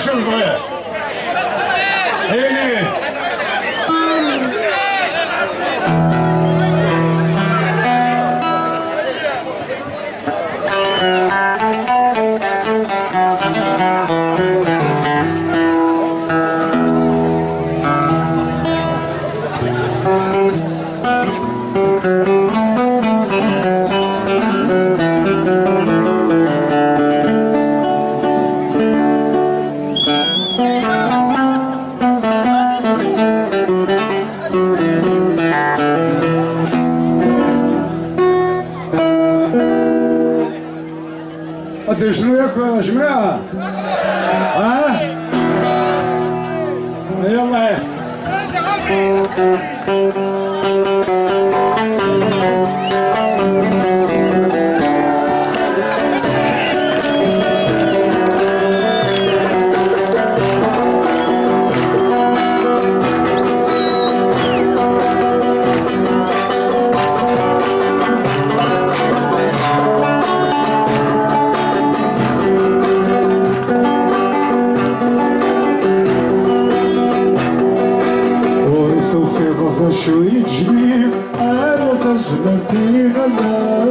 شو بغيت هيني ادري شنو ياكلوا يا جماعه؟ ها؟ يلا شوية جميل أنا تزمرتي غلا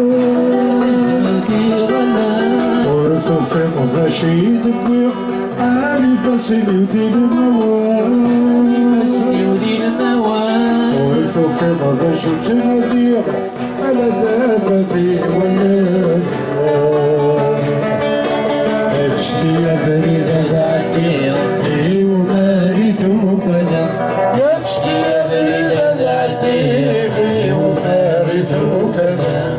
ورثو في طفا شي دبيق أنا بسيلي ودين الموال ورثو في طفا شو تنذيق أنا دابتي ولد اجتي يا بريدة بعديق إي ومارثو كذا اجتي يا بريدة بعديق ومارثو كذا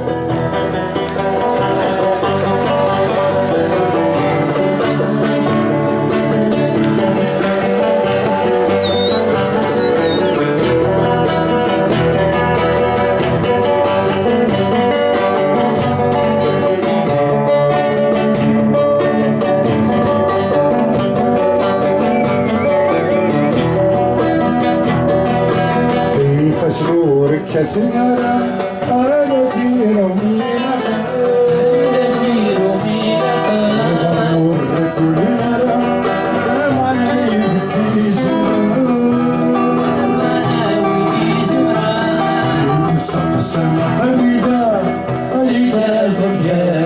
فسرورك كثيرا أنا في رميلك غمور كل نرى ما علي بدي زمان السما قريبا قريبا فجار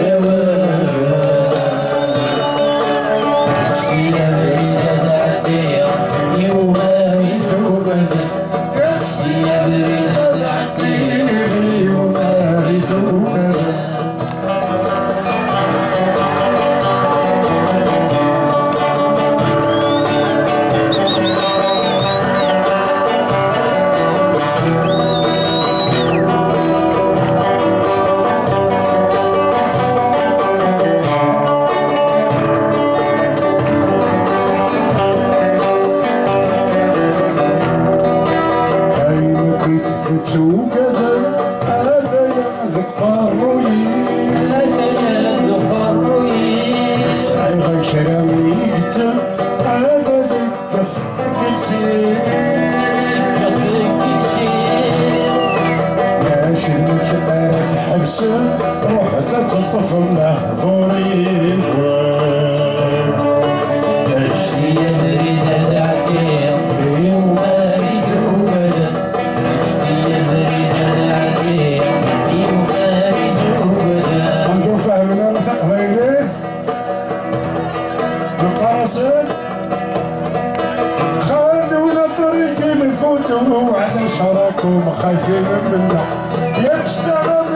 روحت تطف محظورين اجتي يا بريدة العتيق ومارثو كذا اجتي يا بريدة العتيق ومارثو كذا انتو فاهمين انا ثقفيني القاصد خلونا الطريق نفوتو وعلى شراكم خايفين منا يشتغل